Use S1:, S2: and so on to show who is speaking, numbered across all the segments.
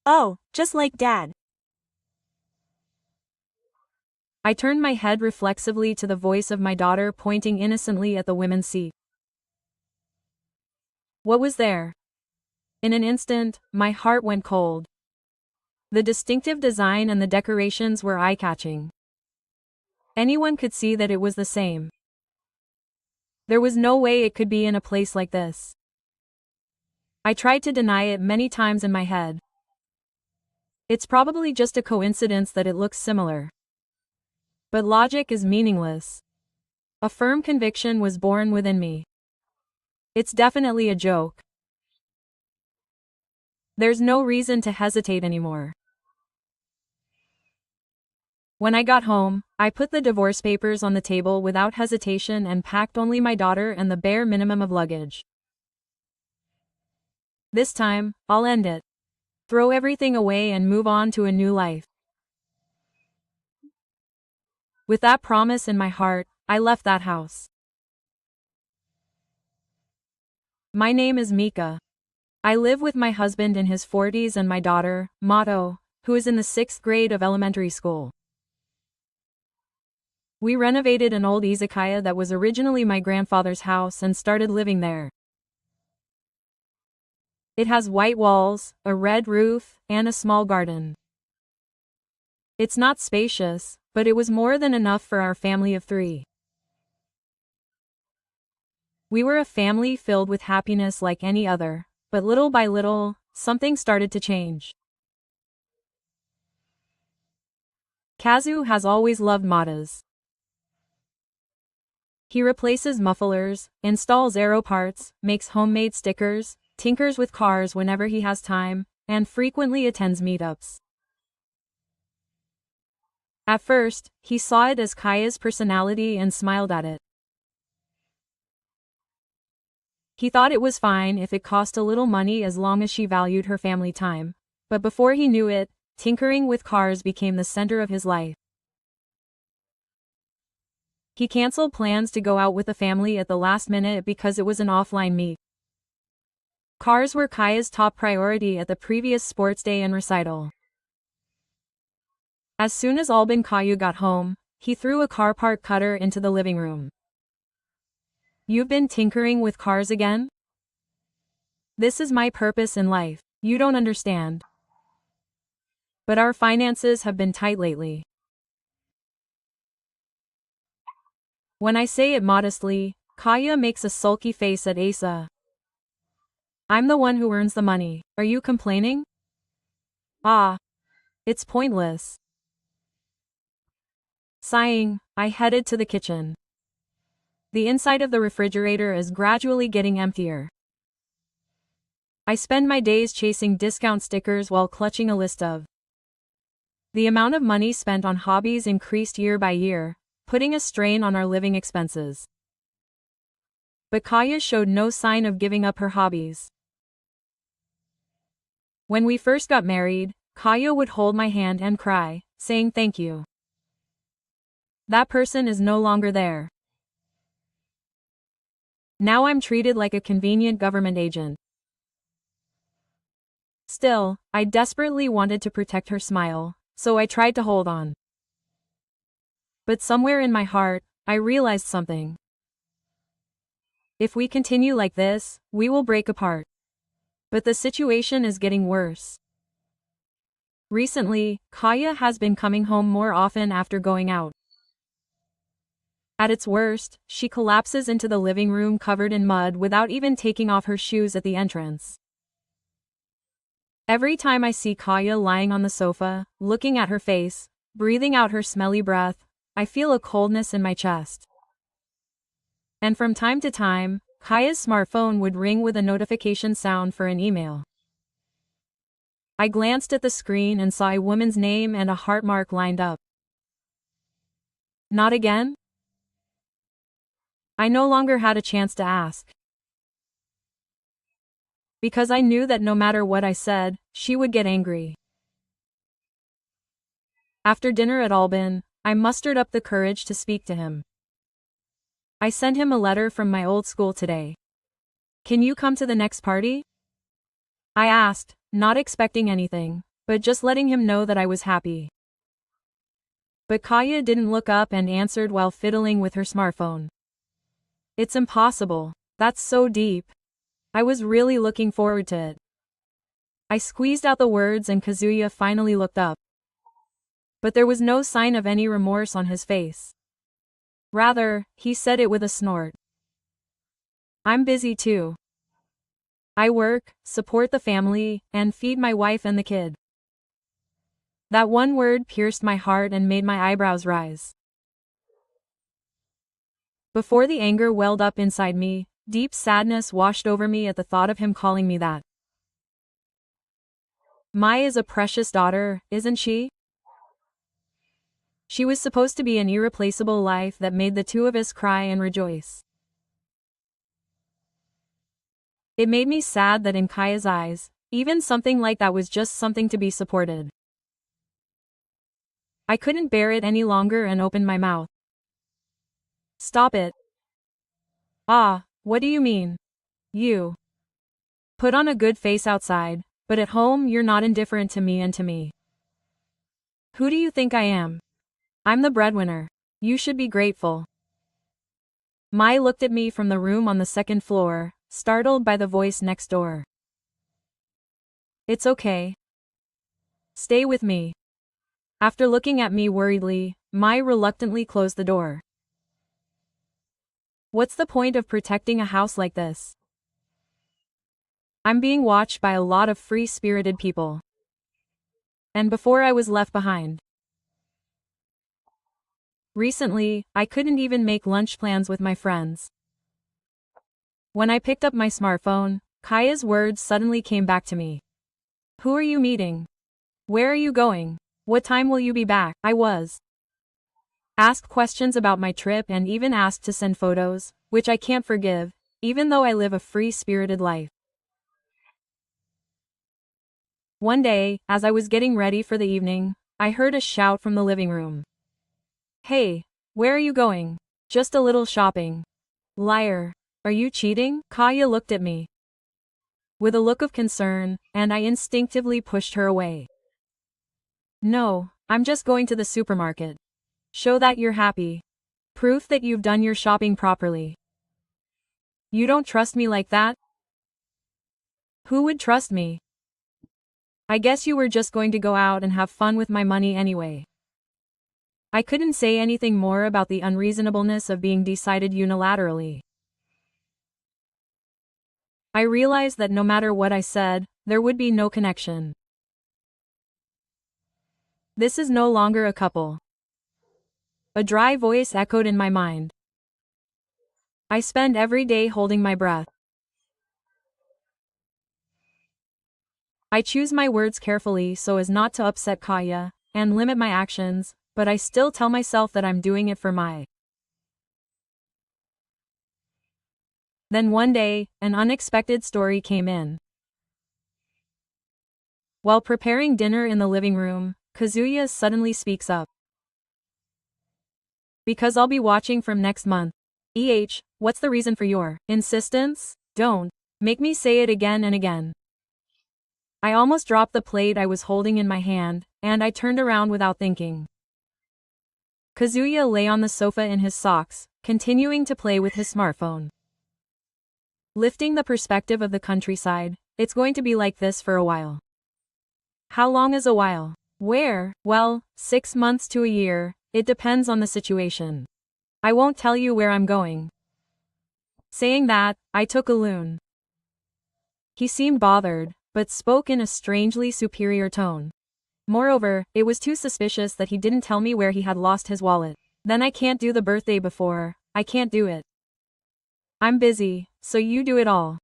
S1: Oh, just like Dad.
S2: I turned my head reflexively to the voice of my daughter pointing innocently at the women's seat. What was there? In an instant, my heart went cold. The distinctive design and the decorations were eye-catching. Anyone could see that it was the same. There was no way it could be in a place like this. I tried to deny it many times in my head. It's probably just a coincidence that it looks similar. But logic is meaningless. A firm conviction was born within me. It's definitely a joke. There's no reason to hesitate anymore. When I got home, I put the divorce papers on the table without hesitation and packed only my daughter and the bare minimum of luggage. This time, I'll end it. Throw everything away and move on to a new life. With that promise in my heart, I left that house. My name is Mika. I live with my husband in his 40s and my daughter, Mato, who is in the 6th grade of elementary school. We renovated an old izakaya that was originally my grandfather's house and started living there. It has white walls, a red roof, and a small garden. It's not spacious, but it was more than enough for our family of 3. We were a family filled with happiness like any other, but little by little, something started to change. Kazu has always loved Matas. He replaces mufflers, installs aero parts, makes homemade stickers, tinkers with cars whenever he has time, and frequently attends meetups. At first, he saw it as Kaya's personality and smiled at it. He thought it was fine if it cost a little money as long as she valued her family time, but before he knew it, tinkering with cars became the center of his life. He canceled plans to go out with the family at the last minute because it was an offline meet. Cars were Kaya's top priority at the previous sports day and recital. As soon as Albin Kayu got home, he threw a car part cutter into the living room. You've been tinkering with cars again? This is my purpose in life, you don't understand. But our finances have been tight lately. When I say it modestly, Kaya makes a sulky face at Asa. I'm the one who earns the money, are you complaining? Ah. It's pointless. Sighing, I headed to the kitchen. The inside of the refrigerator is gradually getting emptier. I spend my days chasing discount stickers while clutching a list of. The amount of money spent on hobbies increased year by year, putting a strain on our living expenses. But Kaya showed no sign of giving up her hobbies. When we first got married, Kaya would hold my hand and cry, saying thank you. That person is no longer there. Now I'm treated like a convenient government agent. Still, I desperately wanted to protect her smile, so I tried to hold on. But somewhere in my heart, I realized something. If we continue like this, we will break apart. But the situation is getting worse. Recently, Kaya has been coming home more often after going out. At its worst, she collapses into the living room covered in mud without even taking off her shoes at the entrance. Every time I see Kaya lying on the sofa, looking at her face, breathing out her smelly breath, I feel a coldness in my chest. And from time to time, Kaya's smartphone would ring with a notification sound for an email. I glanced at the screen and saw a woman's name and a heart mark lined up. Not again? I no longer had a chance to ask. Because I knew that no matter what I said, she would get angry. After dinner at Albin, I mustered up the courage to speak to him. I sent him a letter from my old school today. Can you come to the next party? I asked, not expecting anything, but just letting him know that I was happy. But Kaya didn't look up and answered while fiddling with her smartphone. It's impossible. That's so deep. I was really looking forward to it. I squeezed out the words and Kazuya finally looked up. But there was no sign of any remorse on his face. Rather, he said it with a snort. I'm busy too. I work, support the family, and feed my wife and the kid. That one word pierced my heart and made my eyebrows rise. Before the anger welled up inside me, deep sadness washed over me at the thought of him calling me that. Mai is a precious daughter, isn't she? She was supposed to be an irreplaceable life that made the two of us cry and rejoice. It made me sad that in Kaya's eyes, even something like that was just something to be supported. I couldn't bear it any longer and opened my mouth. Stop it. Ah, what do you mean? You put on a good face outside, but at home you're not indifferent to me and to me. Who do you think I am? I'm the breadwinner. You should be grateful. Mai looked at me from the room on the second floor, startled by the voice next door. It's okay. Stay with me. After looking at me worriedly, Mai reluctantly closed the door. What's the point of protecting a house like this? I'm being watched by a lot of free-spirited people. And before I was left behind. Recently, I couldn't even make lunch plans with my friends. When I picked up my smartphone, Kaya's words suddenly came back to me. Who are you meeting? Where are you going? What time will you be back? I was asked questions about my trip and even asked to send photos, which I can't forgive, even though I live a free-spirited life. One day, as I was getting ready for the evening, I heard a shout from the living room. Hey, where are you going? Just a little shopping. Liar. Are you cheating? Kaya looked at me with a look of concern, and I instinctively pushed her away. No, I'm just going to the supermarket. Show that you're happy. Proof that you've done your shopping properly. You don't trust me like that? Who would trust me? I guess you were just going to go out and have fun with my money anyway. I couldn't say anything more about the unreasonableness of being decided unilaterally. I realized that no matter what I said, there would be no connection. This is no longer a couple. A dry voice echoed in my mind. I spend every day holding my breath. I choose my words carefully so as not to upset Kaya, and limit my actions, but I still tell myself that I'm doing it for Mai. Then one day, an unexpected story came in. While preparing dinner in the living room, Kazuya suddenly speaks up. Because I'll be watching from next month. What's the reason for your insistence? Don't make me say it again and again. I almost dropped the plate I was holding in my hand, and I turned around without thinking. Kazuya lay on the sofa in his socks, continuing to play with his smartphone. Lifting the perspective of the countryside, it's going to be like this for a while. How long is a while? Where? Well, 6 months to a year, it depends on the situation. I won't tell you where I'm going. Saying that, I took a loon. He seemed bothered, but spoke in a strangely superior tone. Moreover, it was too suspicious that he didn't tell me where he had lost his wallet. Then I can't do the birthday before, I can't do it. I'm busy, so you do it all.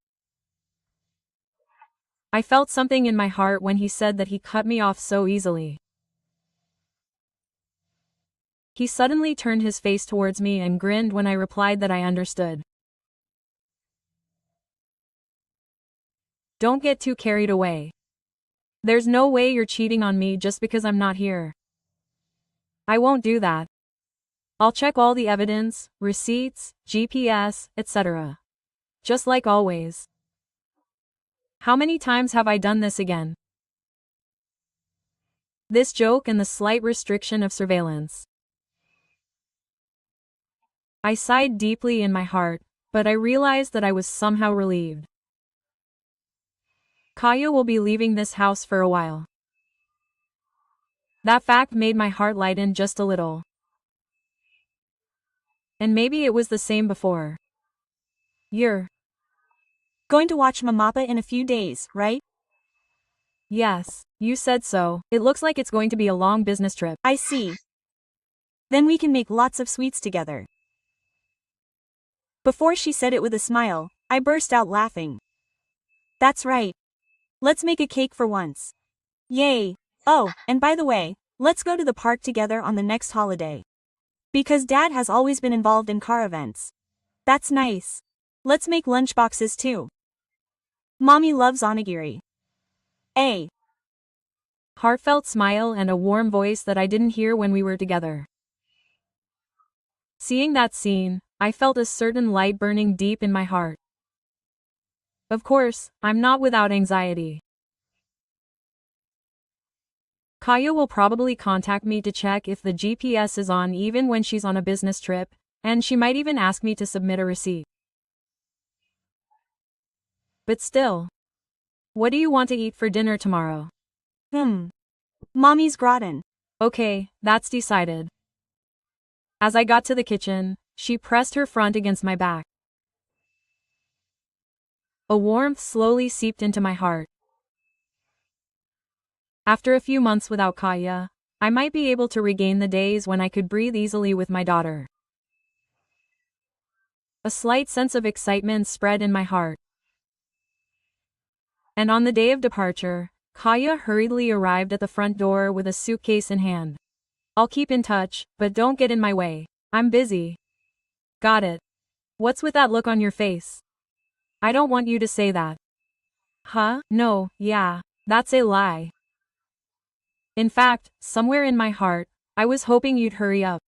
S2: I felt something in my heart when he said that he cut me off so easily. He suddenly turned his face towards me and grinned when I replied that I understood. Don't get too carried away. There's no way you're cheating on me just because I'm not here. I won't do that. I'll check all the evidence, receipts, GPS, etc. Just like always. How many times have I done this again? this joke and the slight restriction of surveillance. I sighed deeply in my heart, but I realized that I was somehow relieved. Kaya will be leaving this house for a while. That fact made my heart lighten just a little. And maybe it was the same before. You're
S1: going to watch Mamapa in a few days, right?
S2: Yes, you said so. It looks like it's going to be a long business trip.
S1: I see. Then we can make lots of sweets together. Before she said it with a smile, I burst out laughing. That's right. Let's make a cake for once. Yay! Oh, and by the way, let's go to the park together on the next holiday. Because Dad has always been involved in car events. That's nice. Let's make lunchboxes too. Mommy loves onigiri. A
S2: heartfelt smile and a warm voice that I didn't hear when we were together. Seeing that scene, I felt a certain light burning deep in my heart. Of course, I'm not without anxiety. Kaya will probably contact me to check if the GPS is on even when she's on a business trip, and she might even ask me to submit a receipt. But still. What do you want to eat for dinner tomorrow?
S1: Mommy's gratin.
S2: Okay, that's decided. As I got to the kitchen, she pressed her front against my back. A warmth slowly seeped into my heart. After a few months without Kaya, I might be able to regain the days when I could breathe easily with my daughter. A slight sense of excitement spread in my heart. And on the day of departure, Kaya hurriedly arrived at the front door with a suitcase in hand. I'll keep in touch, but don't get in my way. I'm busy. Got it. What's with that look on your face? I don't want you to say that. Huh? No, yeah, that's a lie. In fact, somewhere in my heart, I was hoping you'd hurry up.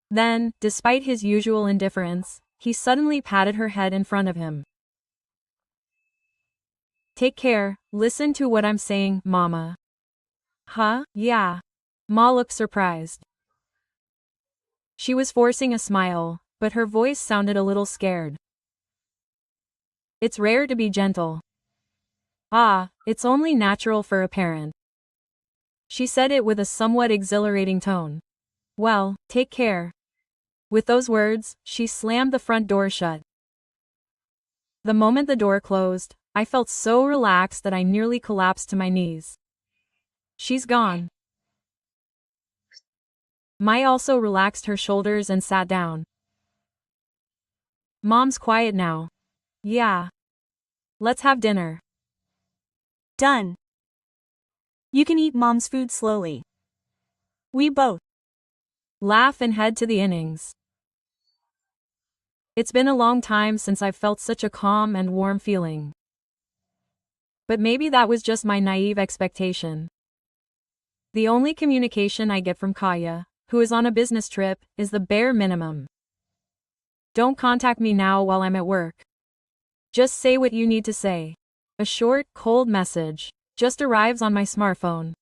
S2: Then, despite his usual indifference, he suddenly patted her head in front of him. Take care, listen to what I'm saying, Mama. Huh? Yeah. Ma looked surprised. She was forcing a smile, but her voice sounded a little scared. It's rare to be gentle. Ah, it's only natural for a parent. She said it with a somewhat exhilarating tone. Well, take care. With those words, she slammed the front door shut. The moment the door closed, I felt so relaxed that I nearly collapsed to my knees. She's gone. Mai also relaxed her shoulders and sat down. Mom's quiet now. Yeah. Let's have dinner.
S1: Done. You can eat Mom's food slowly. We both
S2: laugh and head to the innings. It's been a long time since I've felt such a calm and warm feeling. But maybe that was just my naive expectation. The only communication I get from Kaya, who is on a business trip, is the bare minimum. Don't contact me now while I'm at work. Just say what you need to say. A short, cold message just arrives on my smartphone.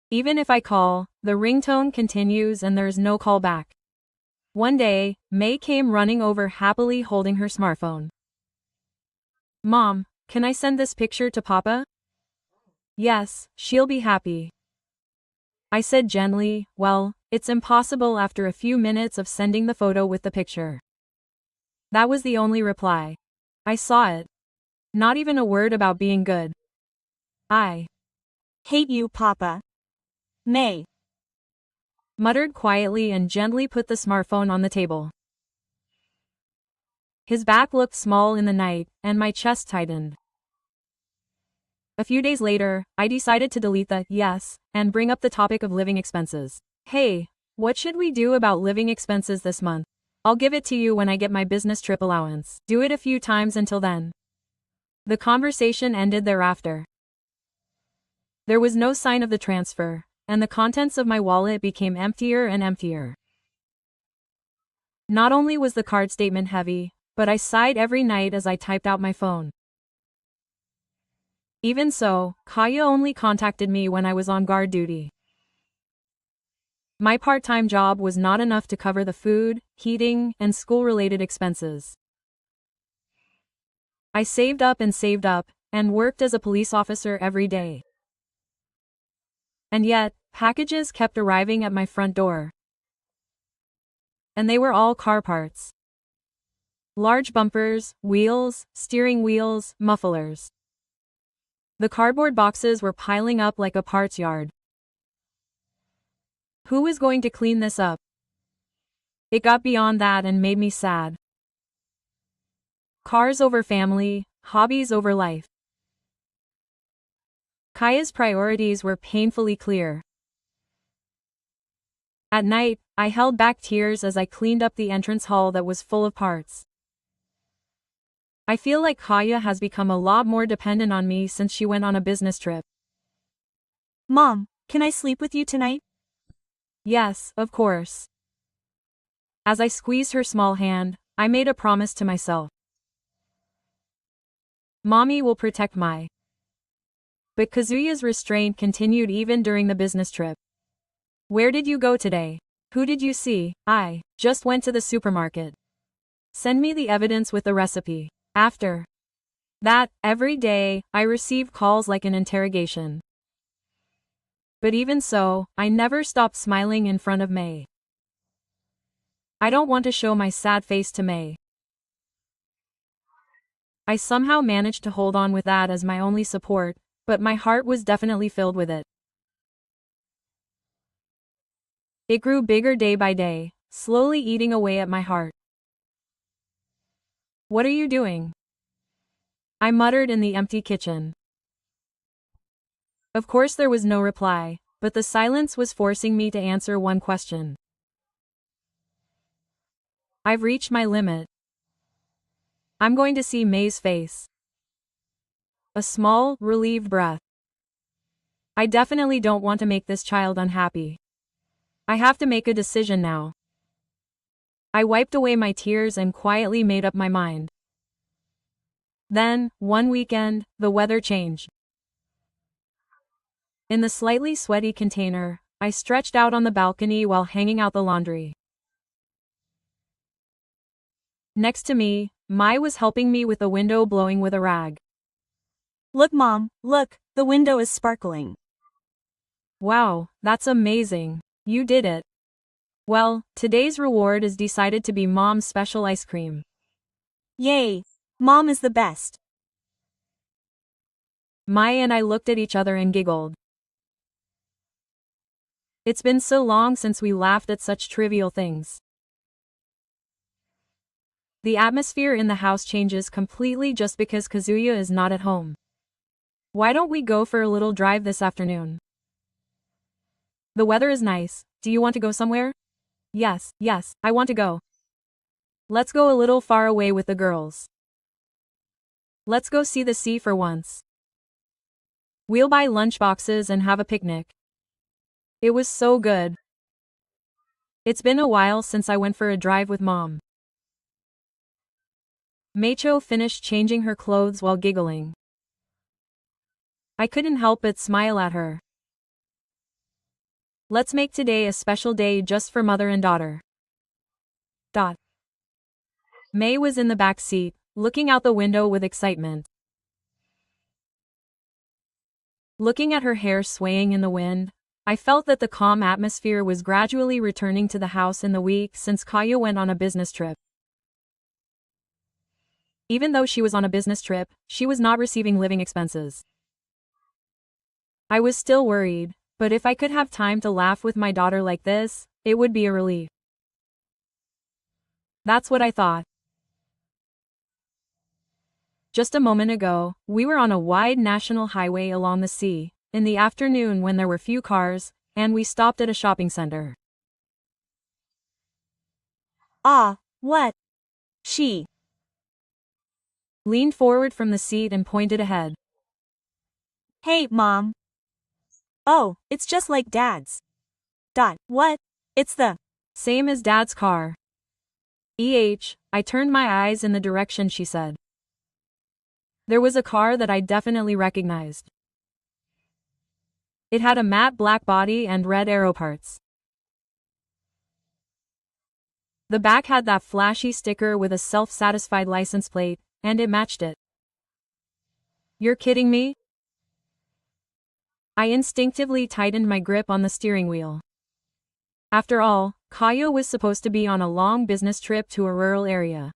S2: Even if I call, the ringtone continues and there's no call back. One day, May came running over happily holding her smartphone. Mom, can I send this picture to Papa? Yes, she'll be happy. I said gently, well, it's impossible after a few minutes of sending the photo with the picture. That was the only reply. I saw it. Not even a word about being good. I
S1: hate you, Papa. May
S2: muttered quietly and gently put the smartphone on the table. His back looked small in the night, and my chest tightened. A few days later, I decided to delete the yes and bring up the topic of living expenses. Hey, what should we do about living expenses this month? I'll give it to you when I get my business trip allowance. Do it a few times until then. The conversation ended thereafter. There was no sign of the transfer, and the contents of my wallet became emptier and emptier. Not only was the card statement heavy, but I sighed every night as I typed out my phone. Even so, Kaya only contacted me when I was on guard duty. My part-time job was not enough to cover the food, heating, and school-related expenses. I saved up, and worked as a police officer every day. And yet, packages kept arriving at my front door. And they were all car parts. Large bumpers, wheels, steering wheels, mufflers. The cardboard boxes were piling up like a parts yard. Who was going to clean this up? It got beyond that and made me sad. Cars over family, hobbies over life. Kaya's priorities were painfully clear. At night, I held back tears as I cleaned up the entrance hall that was full of parts. I feel like Kaya has become a lot more dependent on me since she went on a business trip.
S1: Mom, can I sleep with you tonight?
S2: Yes, of course. As I squeezed her small hand, I made a promise to myself. Mommy will protect my. But Kazuya's restraint continued even during the business trip. Where did you go today? Who did you see? I just went to the supermarket. Send me the evidence with the recipe. After that, every day, I received calls like an interrogation. But even so, I never stopped smiling in front of May. I don't want to show my sad face to May. I somehow managed to hold on with that as my only support, but my heart was definitely filled with it. It grew bigger day by day, slowly eating away at my heart. What are you doing? I muttered in the empty kitchen. Of course there was no reply, but the silence was forcing me to answer one question. I've reached my limit. I'm going to see May's face. A small, relieved breath. I definitely don't want to make this child unhappy. I have to make a decision now. I wiped away my tears and quietly made up my mind. Then, one weekend, the weather changed. In the slightly sweaty container, I stretched out on the balcony while hanging out the laundry. Next to me, Mai was helping me with the window blowing with a rag.
S1: Look, Mom, look, the window is sparkling.
S2: Wow, that's amazing. You did it. Well, today's reward is decided to be Mom's special ice cream.
S1: Yay! Mom is the best.
S2: Mai and I looked at each other and giggled. It's been so long since we laughed at such trivial things. The atmosphere in the house changes completely just because Kazuya is not at home. Why don't we go for a little drive this afternoon? The weather is nice. Do you want to go somewhere? Yes, I want to go. Let's go a little far away with the girls. Let's go see the sea for once. We'll buy lunchboxes and have a picnic. It was so good. It's been a while since I went for a drive with Mom. Meicho finished changing her clothes while giggling. I couldn't help but smile at her. Let's make today a special day just for mother and daughter. May was in the back seat, looking out the window with excitement. Looking at her hair swaying in the wind, I felt that the calm atmosphere was gradually returning to the house in the week since Kaya went on a business trip. Even though she was on a business trip, she was not receiving living expenses. I was still worried, but if I could have time to laugh with my daughter like this, it would be a relief. That's what I thought. Just a moment ago, we were on a wide national highway along the sea, in the afternoon when there were few cars, and we stopped at a shopping center.
S1: Ah, what? She
S2: leaned forward from the seat and pointed ahead.
S1: Hey, Mom. Oh, it's just like Dad's. What? It's the
S2: same as Dad's car. I turned my eyes in the direction she said. There was a car that I definitely recognized. It had a matte black body and red aero parts. The back had that flashy sticker with a self-satisfied license plate, and it matched it. You're kidding me? I instinctively tightened my grip on the steering wheel. After all, Kaya was supposed to be on a long business trip to a rural area.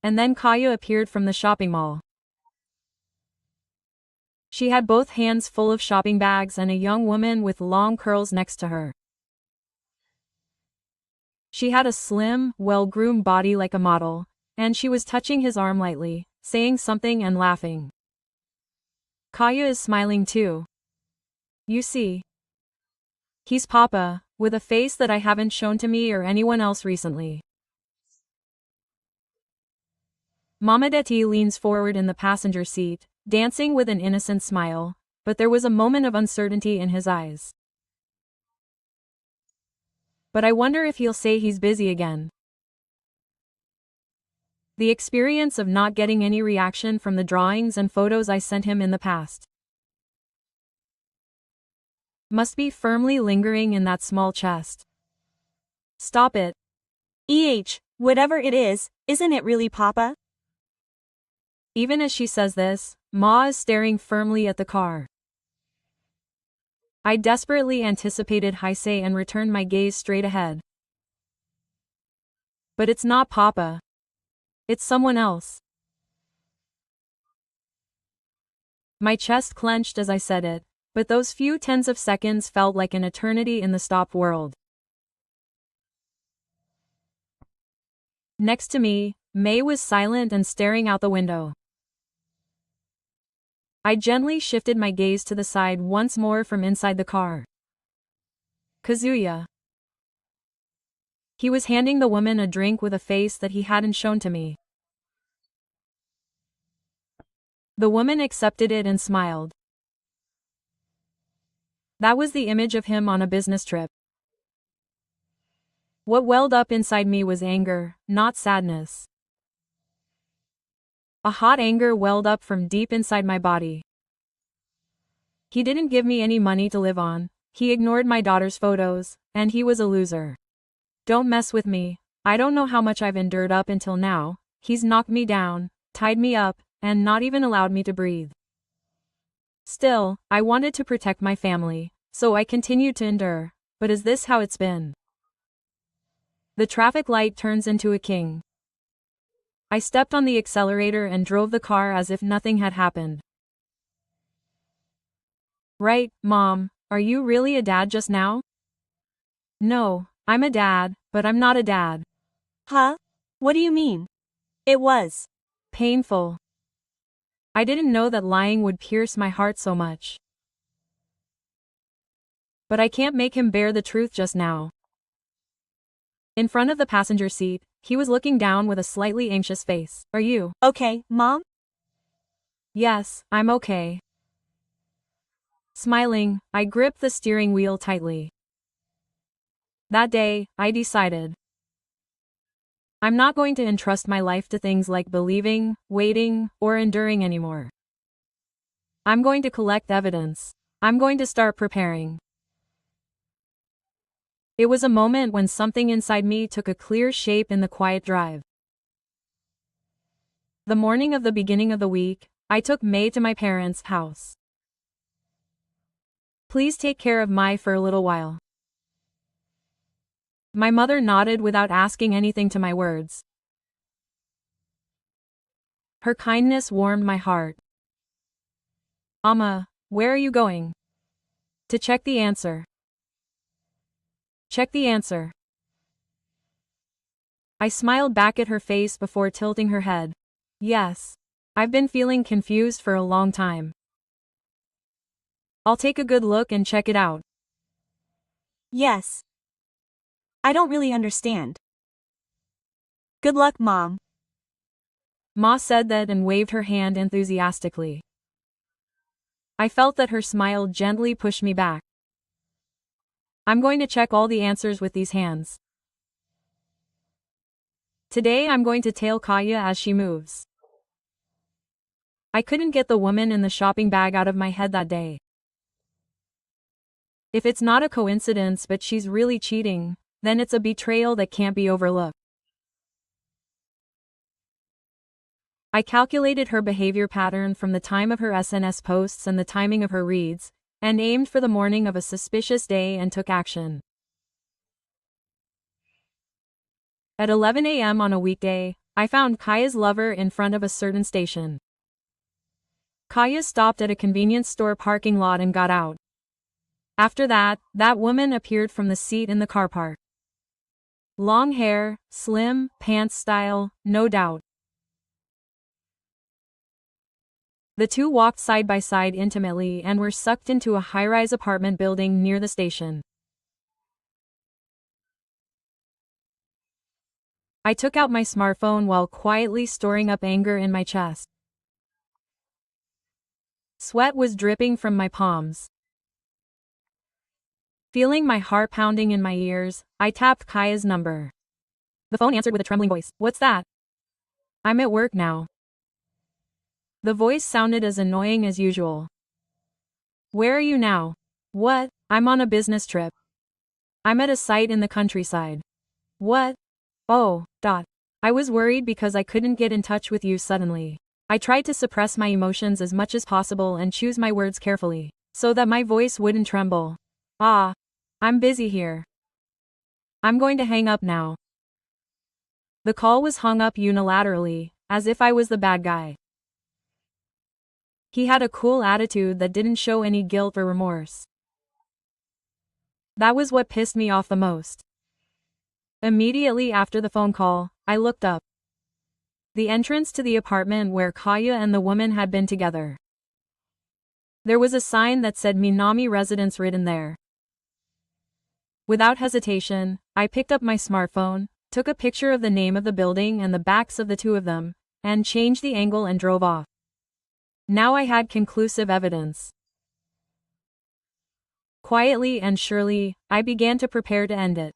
S2: And then Kaya appeared from the shopping mall. She had both hands full of shopping bags and a young woman with long curls next to her. She had a slim, well-groomed body like a model, and she was touching his arm lightly, saying something and laughing. Kaya is smiling too. You see. He's Papa, with a face that I haven't shown to me or anyone else recently. Mamadeti leans forward in the passenger seat, dancing with an innocent smile, but there was a moment of uncertainty in his eyes. But I wonder if he'll say he's busy again. The experience of not getting any reaction from the drawings and photos I sent him in the past must be firmly lingering in that small chest. Stop it.
S1: Whatever it is, isn't it really Papa?
S2: Even as she says this, Ma is staring firmly at the car. I desperately anticipated Heisei and returned my gaze straight ahead. But it's not Papa. It's someone else. My chest clenched as I said it, but those few tens of seconds felt like an eternity in the stop world. Next to me, May was silent and staring out the window. I gently shifted my gaze to the side once more from inside the car. Kazuya. He was handing the woman a drink with a face that he hadn't shown to me. The woman accepted it and smiled. That was the image of him on a business trip. What welled up inside me was anger, not sadness. A hot anger welled up from deep inside my body. He didn't give me any money to live on, he ignored my daughter's photos, and he was a loser. Don't mess with me, I don't know how much I've endured up until now. He's knocked me down, tied me up, and not even allowed me to breathe. Still, I wanted to protect my family, so I continued to endure, but is this how it's been? The traffic light turns into a king. I stepped on the accelerator and drove the car as if nothing had happened. Right, Mom, are you really a dad just now? No, I'm a dad, but I'm not a dad.
S1: Huh? What do you mean? It was
S2: painful. I didn't know that lying would pierce my heart so much. But I can't make him bear the truth just now. In front of the passenger seat, he was looking down with a slightly anxious face. Are you
S1: okay, Mom?
S2: Yes, I'm okay. Smiling, I gripped the steering wheel tightly. That day, I decided. I'm not going to entrust my life to things like believing, waiting, or enduring anymore. I'm going to collect evidence. I'm going to start preparing. It was a moment when something inside me took a clear shape in the quiet drive. The morning of the beginning of the week, I took May to my parents' house. Please take care of Mai for a little while. My mother nodded without asking anything to my words. Her kindness warmed my heart. Amma, where are you going? To check the answer. Check the answer. I smiled back at her face before tilting her head. Yes. I've been feeling confused for a long time. I'll take a good look and check it out.
S1: Yes. I don't really understand. Good luck, Mom.
S2: Ma said that and waved her hand enthusiastically. I felt that her smile gently pushed me back. I'm going to check all the answers with these hands. Today I'm going to tail Kaya as she moves. I couldn't get the woman in the shopping bag out of my head that day. If it's not a coincidence but she's really cheating, then it's a betrayal that can't be overlooked. I calculated her behavior pattern from the time of her SNS posts and the timing of her reads, and aimed for the morning of a suspicious day and took action. At 11 a.m. on a weekday, I found Kaya's lover in front of a certain station. Kaya stopped at a convenience store parking lot and got out. After that woman appeared from the seat in the car park. Long hair, slim, pants style, no doubt. The two walked side by side intimately and were sucked into a high-rise apartment building near the station. I took out my smartphone while quietly storing up anger in my chest. Sweat was dripping from my palms. Feeling my heart pounding in my ears, I tapped Kaya's number. The phone answered with a trembling voice. "What's that?" "I'm at work now." The voice sounded as annoying as usual. "Where are you now?" "What? I'm on a business trip. I'm at a site in the countryside." "What? Oh. I was worried because I couldn't get in touch with you suddenly. I tried to suppress my emotions as much as possible and choose my words carefully, so that my voice wouldn't tremble. I'm busy here. I'm going to hang up now." The call was hung up unilaterally, as if I was the bad guy. He had a cool attitude that didn't show any guilt or remorse. That was what pissed me off the most. Immediately after the phone call, I looked up. The entrance to the apartment where Kaya and the woman had been together. There was a sign that said Minami Residence written there. Without hesitation, I picked up my smartphone, took a picture of the name of the building and the backs of the two of them, and changed the angle and drove off. Now I had conclusive evidence. Quietly and surely, I began to prepare to end it.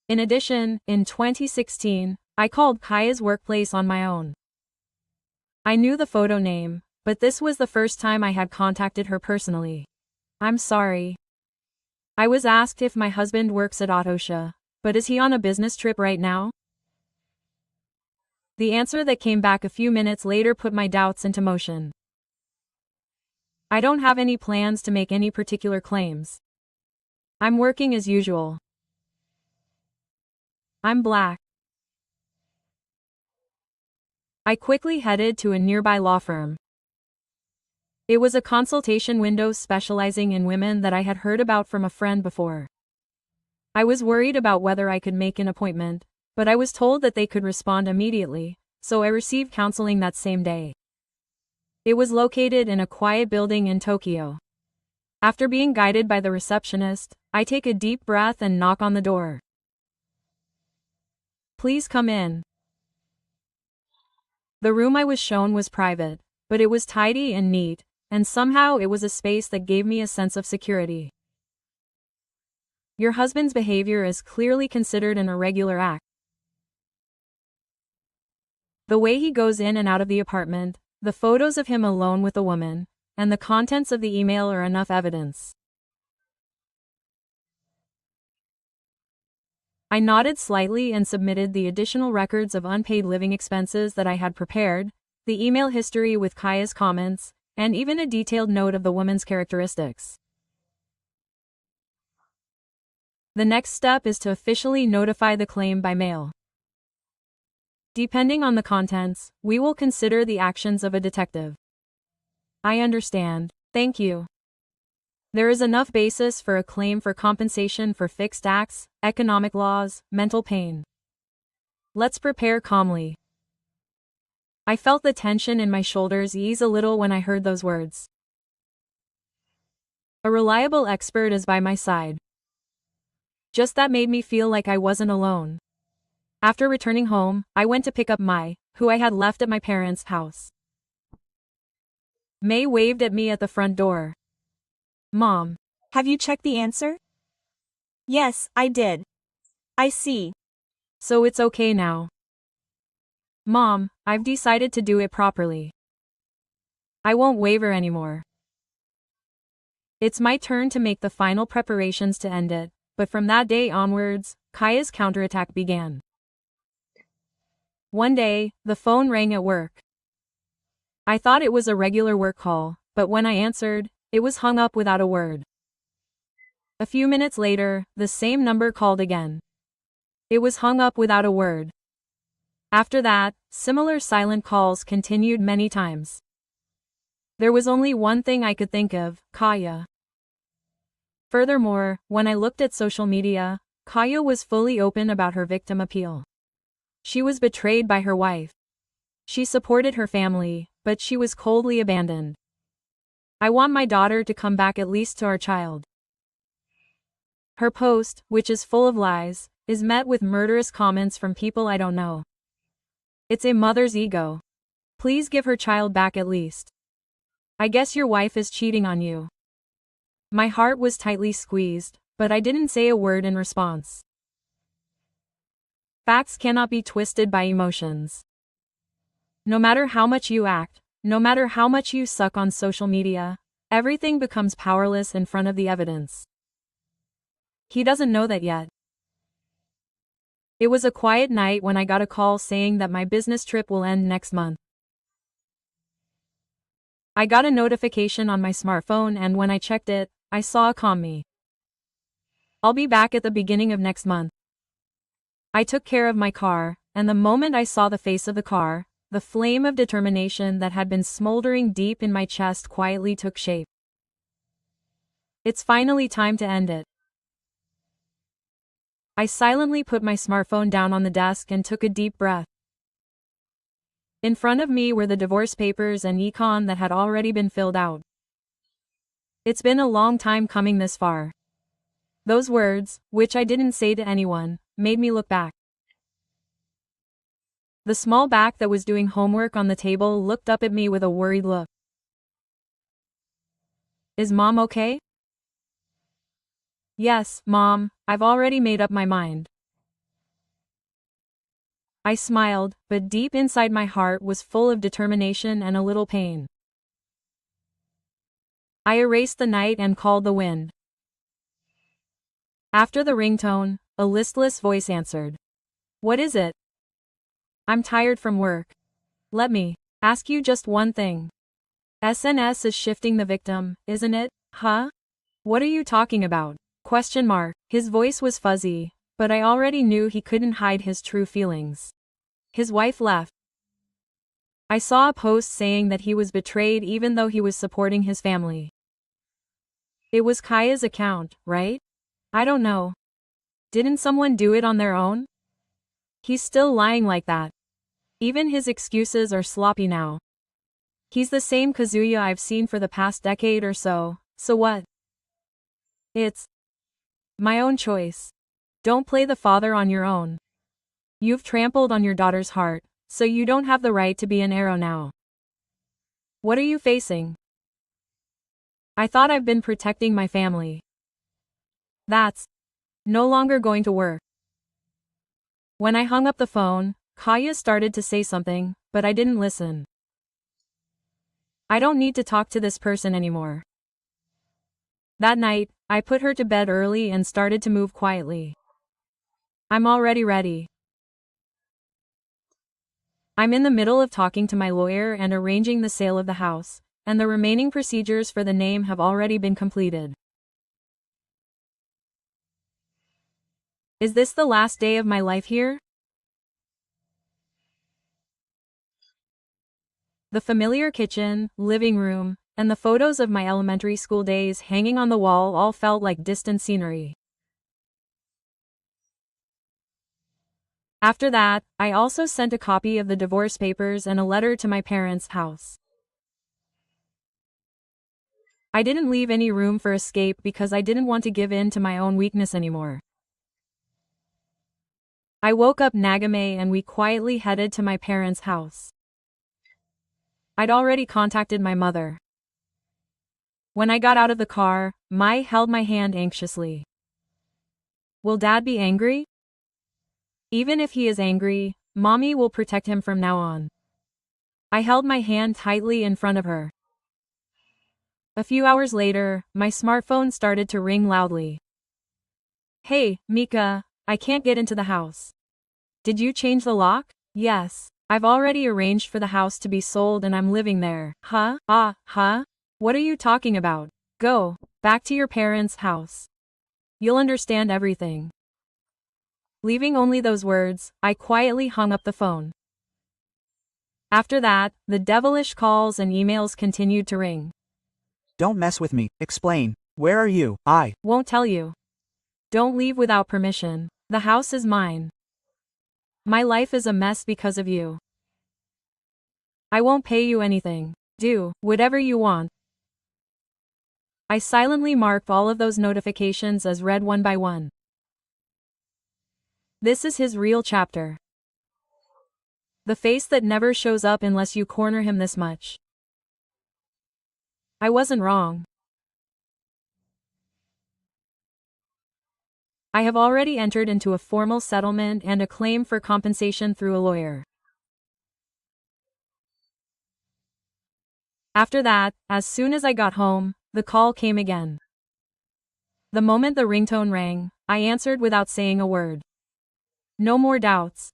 S2: In addition, in 2016, I called Kaya's workplace on my own. I knew the photo name, but this was the first time I had contacted her personally. "I'm sorry. I was asked if my husband works at Autosha, but is he on a business trip right now?" The answer that came back a few minutes later put my doubts into motion. "I don't have any plans to make any particular claims. I'm working as usual. I'm black." I quickly headed to a nearby law firm. It was a consultation window specializing in women that I had heard about from a friend before. I was worried about whether I could make an appointment, but I was told that they could respond immediately, so I received counseling that same day. It was located in a quiet building in Tokyo. After being guided by the receptionist, I take a deep breath and knock on the door. "Please come in." The room I was shown was private, but it was tidy and neat, and somehow it was a space that gave me a sense of security. "Your husband's behavior is clearly considered an irregular act. The way he goes in and out of the apartment, the photos of him alone with a woman, and the contents of the email are enough evidence." I nodded slightly and submitted the additional records of unpaid living expenses that I had prepared, the email history with Kaya's comments, and even a detailed note of the woman's characteristics. The next step is to officially notify the claim by mail. Depending on the contents, we will consider the actions of a detective. "I understand. Thank you. There is enough basis for a claim for compensation for fixed acts, economic loss, mental pain. Let's prepare calmly." I felt the tension in my shoulders ease a little when I heard those words. A reliable expert is by my side. Just that made me feel like I wasn't alone. After returning home, I went to pick up Mai, who I had left at my parents' house. May waved at me at the front door.
S1: "Mom, have you checked the answer?" "Yes, I did. I see.
S2: So it's okay now." Mom, I've decided to do it properly. I won't waver anymore. It's my turn to make the final preparations to end it, but from that day onwards, Kaya's counterattack began. One day, the phone rang at work. I thought it was a regular work call, but when I answered, it was hung up without a word. A few minutes later, the same number called again. It was hung up without a word. After that, similar silent calls continued many times. There was only one thing I could think of, Kaya. Furthermore, when I looked at social media, Kaya was fully open about her victim appeal. She was betrayed by her wife. She supported her family, but she was coldly abandoned. I want my daughter to come back at least to our child. Her post, which is full of lies, is met with murderous comments from people I don't know. It's a mother's ego. Please give her child back at least. I guess your wife is cheating on you. My heart was tightly squeezed, but I didn't say a word in response. Facts cannot be twisted by emotions. No matter how much you act, no matter how much you suck on social media, everything becomes powerless in front of the evidence. He doesn't know that yet. It was a quiet night when I got a call saying that my business trip will end next month. I got a notification on my smartphone and when I checked it, I saw a comment. I'll be back at the beginning of next month. I took care of my car, and the moment I saw the face of the car, the flame of determination that had been smoldering deep in my chest quietly took shape. It's finally time to end it. I silently put my smartphone down on the desk and took a deep breath. In front of me were the divorce papers and econ that had already been filled out. It's been a long time coming this far. Those words, which I didn't say to anyone, made me look back. The small back that was doing homework on the table looked up at me with a worried look. Is Mom okay? Yes, Mom, I've already made up my mind. I smiled, but deep inside my heart was full of determination and a little pain. I erased the night and called the wind. After the ringtone, a listless voice answered. What is it? I'm tired from work. Let me ask you just one thing. SNS is shifting the victim, isn't it? Huh? What are you talking about? Question mark. His voice was fuzzy, but I already knew he couldn't hide his true feelings. His wife left. I saw a post saying that he was betrayed even though he was supporting his family. It was Kaya's account, right? I don't know. Didn't someone do it on their own? He's still lying like that. Even his excuses are sloppy now. He's the same Kazuya I've seen for the past decade or so what? It's my own choice. Don't play the father on your own. You've trampled on your daughter's heart, so you don't have the right to be an arrow now. What are you facing? I thought I've been protecting my family. That's no longer going to work. When I hung up the phone, Kaya started to say something, but I didn't listen. I don't need to talk to this person anymore. That night, I put her to bed early and started to move quietly. I'm already ready. I'm in the middle of talking to my lawyer and arranging the sale of the house, and the remaining procedures for the name have already been completed. Is this the last day of my life here? The familiar kitchen, living room, and the photos of my elementary school days hanging on the wall all felt like distant scenery. After that, I also sent a copy of the divorce papers and a letter to my parents' house. I didn't leave any room for escape because I didn't want to give in to my own weakness anymore. I woke up Nagame and we quietly headed to my parents' house. I'd already contacted my mother. When I got out of the car, Mai held my hand anxiously. Will Dad be angry? Even if he is angry, Mommy will protect him from now on. I held my hand tightly in front of her. A few hours later, my smartphone started to ring loudly. Hey, Mika, I can't get into the house. Did you change the lock? Yes. I've already arranged for the house to be sold and I'm living there. Huh? Huh? What are you talking about? Go back to your parents' house. You'll understand everything. Leaving only those words, I quietly hung up the phone. After that, the devilish calls and emails continued to ring.
S3: Don't mess with me. Explain. Where are you? I
S2: Won't tell you. Don't leave without permission. The house is mine. My life is a mess because of you. I won't pay you anything. Do whatever you want. I silently marked all of those notifications as read one by one. This is his real chapter. The face that never shows up unless you corner him this much. I wasn't wrong. I have already entered into a formal settlement and a claim for compensation through a lawyer. After that, as soon as I got home, the call came again. The moment the ringtone rang, I answered without saying a word. No more doubts.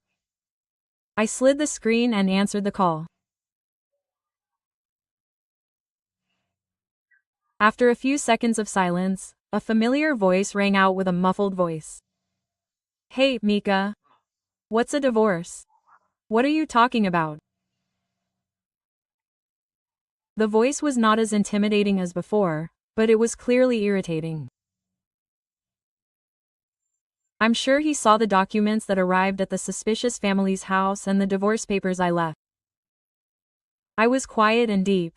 S2: I slid the screen and answered the call. After a few seconds of silence, a familiar voice rang out with a muffled voice. Hey, Mika. What's a divorce? What are you talking about? The voice was not as intimidating as before, but it was clearly irritating. I'm sure he saw the documents that arrived at the suspicious family's house and the divorce papers I left. I was quiet and deep.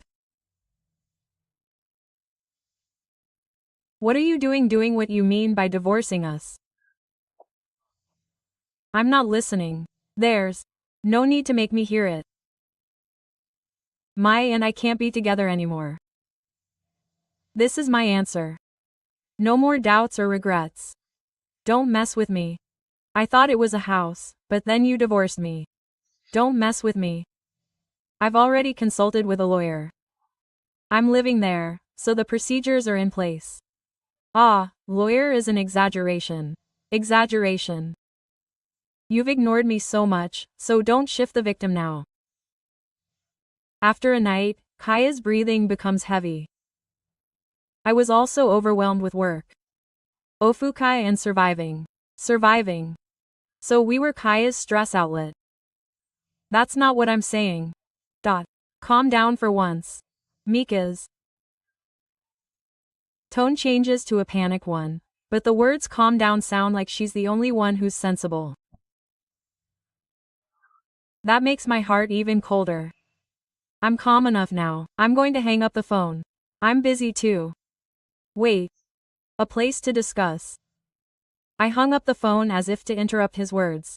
S2: What are you doing what you mean by divorcing us? I'm not listening. There's no need to make me hear it. My and I can't be together anymore. This is my answer. No more doubts or regrets. Don't mess with me. I thought it was a house, but then you divorced me. Don't mess with me. I've already consulted with a lawyer. I'm living there, so the procedures are in place. Ah, lawyer is an exaggeration. Exaggeration. You've ignored me so much, so don't shift the victim now. After a night, Kaya's breathing becomes heavy. I was also overwhelmed with work. Ofukai and surviving. Surviving. So we were Kaya's stress outlet. That's not what I'm saying. Calm down for once. Mika's tone changes to a panic one, but the words calm down sound like she's the only one who's sensible. That makes my heart even colder. I'm calm enough now. I'm going to hang up the phone. I'm busy too. Wait. A place to discuss. I hung up the phone as if to interrupt his words.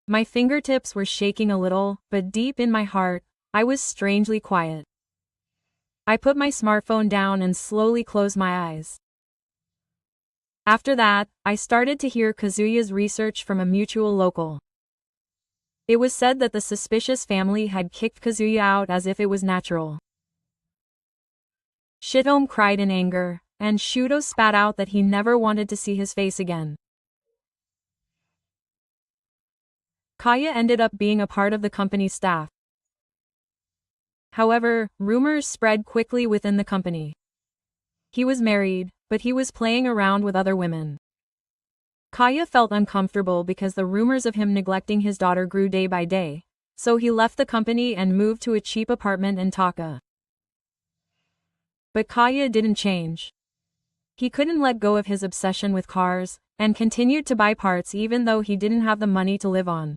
S2: My fingertips were shaking a little, but deep in my heart, I was strangely quiet. I put my smartphone down and slowly closed my eyes. After that, I started to hear Kazuya's research from a mutual local. It was said that the suspicious family had kicked Kazuya out as if it was natural. Shitome cried in anger, and Shudo spat out that he never wanted to see his face again. Kaya ended up being a part of the company's staff. However, rumors spread quickly within the company. He was married, but he was playing around with other women. Kaya felt uncomfortable because the rumors of him neglecting his daughter grew day by day, so he left the company and moved to a cheap apartment in Taka. But Kaya didn't change. He couldn't let go of his obsession with cars, and continued to buy parts even though he didn't have the money to live on.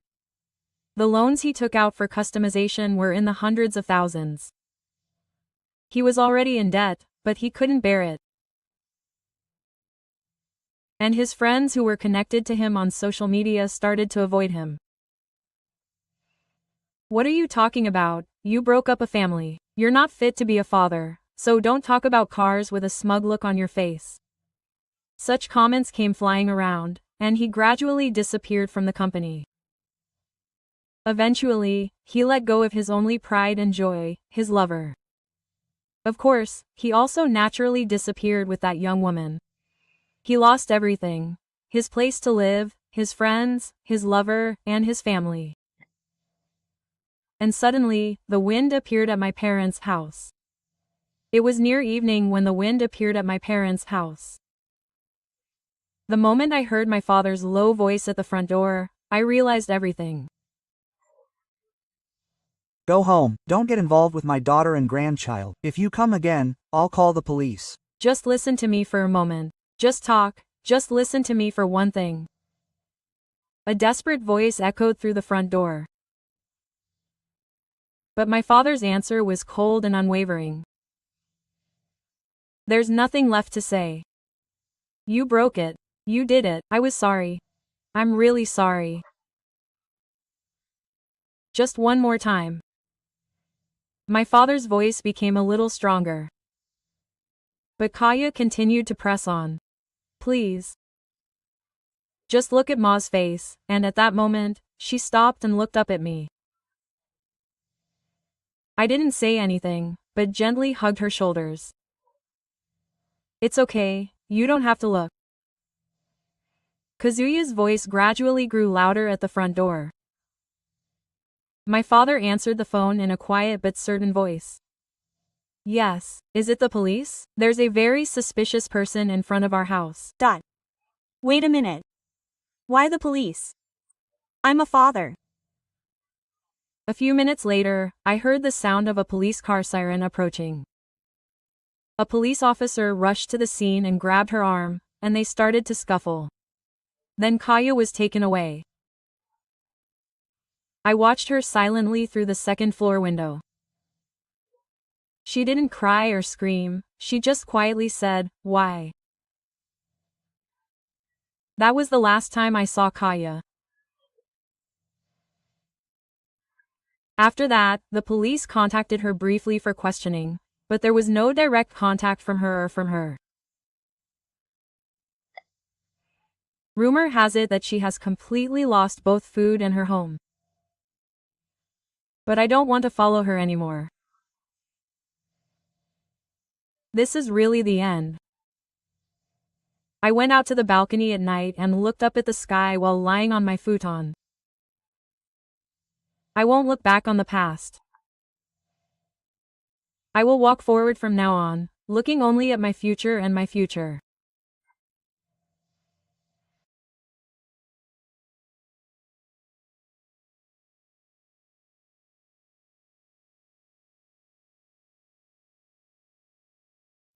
S2: The loans he took out for customization were in the hundreds of thousands. He was already in debt, but he couldn't bear it. And his friends who were connected to him on social media started to avoid him. What are you talking about? You broke up a family. You're not fit to be a father, so don't talk about cars with a smug look on your face. Such comments came flying around, and he gradually disappeared from the company. Eventually, he let go of his only pride and joy, his lover. Of course, he also naturally disappeared with that young woman. He lost everything: his place to live, his friends, his lover, and his family. And suddenly, the wind appeared at my parents' house. It was near evening when the wind appeared at my parents' house. The moment I heard my father's low voice at the front door, I realized everything.
S3: Go home, don't get involved with my daughter and grandchild. If you come again, I'll call the police.
S2: Just listen to me for a moment. Just talk, just listen to me for one thing. A desperate voice echoed through the front door. But my father's answer was cold and unwavering. There's nothing left to say. You broke it. You did it. I was sorry. I'm really sorry. Just one more time. My father's voice became a little stronger. But Kaya continued to press on. Please. Just look at Ma's face, and at that moment, she stopped and looked up at me. I didn't say anything, but gently hugged her shoulders. It's okay, you don't have to look. Kazuya's voice gradually grew louder at the front door. My father answered the phone in a quiet but certain voice. Yes, is it the police? There's a very suspicious person in front of our house.
S1: Wait a minute. Why the police? I'm a father.
S2: A few minutes later, I heard the sound of a police car siren approaching. A police officer rushed to the scene and grabbed her arm, and they started to scuffle. Then Kaya was taken away. I watched her silently through the second-floor window. She didn't cry or scream, she just quietly said, "Why?" That was the last time I saw Kaya. After that, the police contacted her briefly for questioning, but there was no direct contact from her or from her. Rumor has it that she has completely lost both food and her home. But I don't want to follow her anymore. This is really the end. I went out to the balcony at night and looked up at the sky while lying on my futon. I won't look back on the past. I will walk forward from now on, looking only at my future and my future.